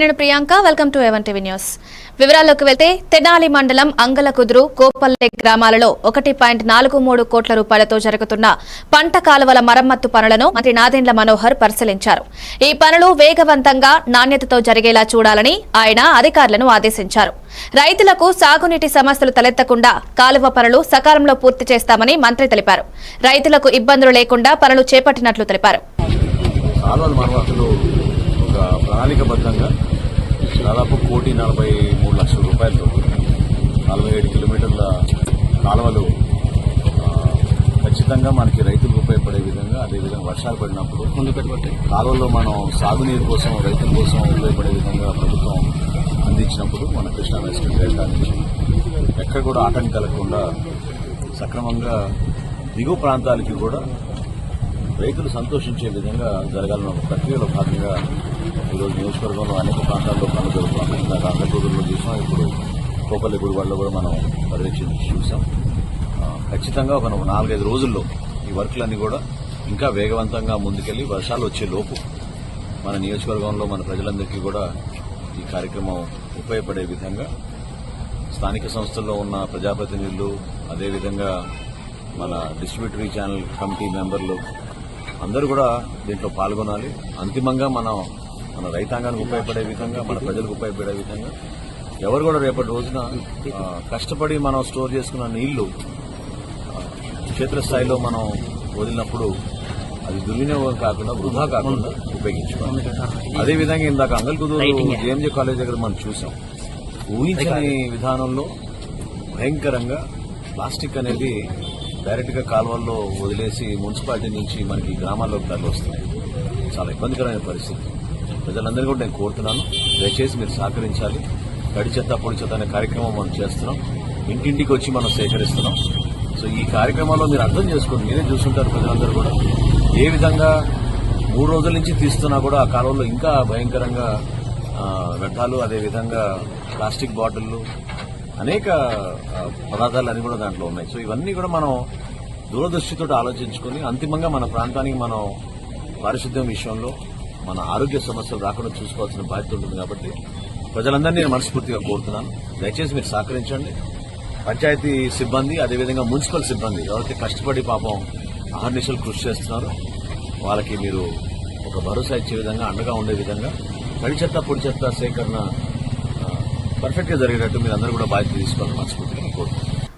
నేను Priyanka welcome to A one TV news. వివరాల్లోకి వెళ్తే తెనాలి మండలం అంగలకుదురు కోపల్లె గ్రామాలలో 1.43 కోట్ల రూపాయలతో జరుగుతున్న పంట కాలువల మరమ్మత్తు పనులను మంత్రి నాదెండ్ల మనోహర్ పరిశీలించారు. ఈ పనులు వేగవంతంగా నాణ్యతతో జరిగేలా చూడాలని ఆయన అధికారులను ఆదేశించారు. రైతులకు సాగునీటి సమస్యలు తలెత్తకుండా కాలువ పనులు సకాలంలో పూర్తి చేస్తామని మంత్రి తెలిపారు. రైతులకు ఇబ్బందులు లేకుండా పనులు చేపట్టినట్లు తెలిపారు. ప్రణాళికబద్ధంగా దాదాపు 1,43,00,000 రూపాయలతో 47 కిలోమీటర్ల కాలువలు ఖచ్చితంగా మనకి రైతులకు ఉపయోగపడే విధంగా, అదేవిధంగా వర్షాలు పడినప్పుడు కాలువల్లో మనం సాగునీరు కోసం రైతుల కోసం ఉపయోగపడే విధంగా ప్రభుత్వం అందించినప్పుడు మన కృష్ణా వెస్టర్న్ డెల్టా నుంచి ఎక్కడ కూడా ఆటంకం కలగకుండా సక్రమంగా దిగువ ప్రాంతాలకి కూడా రైతులు సంతోషించే విధంగా జరగాలన్న ప్రక్రియలో భాగంగా ఈరోజు నియోజకవర్గంలో అనేక ప్రాంతాల్లో పనులు జరుగుతున్నాం. ఇందాక అంగలకుదురులో చూసాం, ఇప్పుడు కోపల్లి గుడివాడలో కూడా మనం పర్యవేక్షించి చూసాం. ఖచ్చితంగా ఒక 4-5 రోజుల్లో ఈ వర్క్లన్నీ కూడా ఇంకా వేగవంతంగా ముందుకెళ్లి వర్షాలు వచ్చే లోపు మన నియోజకవర్గంలో మన ప్రజలందరికీ కూడా ఈ కార్యక్రమం ఉపయోగపడే విధంగా స్థానిక సంస్థల్లో ఉన్న ప్రజాప్రతినిధులు, అదేవిధంగా మన డిస్ట్రిబ్యూటరీ ఛానల్ కమిటీ మెంబర్లు అందరూ కూడా దీంట్లో పాల్గొనాలి. అంతిమంగా మన రైతాంగానికి ఉపయోగపడే విధంగా, మన ప్రజలకు ఉపయోగపడే విధంగా ఎవరు కూడా రేపటి రోజున కష్టపడి మనం స్టోర్ చేసుకున్న నీళ్లు క్షేత్రస్థాయిలో మనం వదిలినప్పుడు అది దుర్వినియోగం కాకుండా, వృధా కాకుండా ఉపయోగించుకోవాలి. అదేవిధంగా ఇందాక అంగలకుదురు జేఎంజే కాలేజ్ దగ్గర మనం చూసాం. ఊహించని విధానంలో భయంకరంగా ప్లాస్టిక్ అనేది డైరెక్ట్ గా కాలువల్లో వదిలేసి మున్సిపాలిటీ నుంచి మనకి గ్రామాల్లోకి తరలి వస్తుంది. చాలా ఇబ్బందికరమైన పరిస్థితి. ప్రజలందరూ కూడా నేను కోరుతున్నాను, దయచేసి మీరు సహకరించాలి. తడి చెత్త పొడి చెత్త అనే కార్యక్రమం మనం చేస్తున్నాం. ఇంటింటికి వచ్చి మనం సేకరిస్తున్నాం. సో ఈ కార్యక్రమంలో మీరు అర్థం చేసుకోండి, మీరే చూస్తుంటారు ప్రజలందరూ కూడా ఏ విధంగా 3 రోజుల నుంచి తీస్తున్నా కూడా ఆ కాలువల్లో ఇంకా భయంకరంగా వ్యర్థాలు, అదేవిధంగా ప్లాస్టిక్ బాటిళ్లు, అనేక పదార్థాలు అన్ని కూడా దాంట్లో ఉన్నాయి. సో ఇవన్నీ కూడా మనం దూరదృష్టితో ఆలోచించుకుని అంతిమంగా మన ప్రాంతానికి మనం పారిశుద్ధ్యం విషయంలో మన ఆరోగ్య సమస్యలు రాకుండా చూసుకోవాల్సిన బాధ్యత ఉంటుంది. కాబట్టి ప్రజలందరినీ నేను మనస్ఫూర్తిగా కోరుతున్నాను, దయచేసి మీరు సహకరించండి. పంచాయతీ సిబ్బంది, అదేవిధంగా మున్సిపల్ సిబ్బంది ఎవరైతే కష్టపడి పాపం అహర్నిశలు కృషి చేస్తున్నారో వాళ్ళకి మీరు ఒక భరోసా ఇచ్చే విధంగా, అండగా ఉండే విధంగా తడి చెత్త పొడి చెత్త సేకరణ పర్ఫెక్ట్ గా జరిగేటట్టు మీరు అందరూ కూడా బాధ్యత తీసుకోవాలని మనస్ఫూర్తిగా కోరుతున్నాను.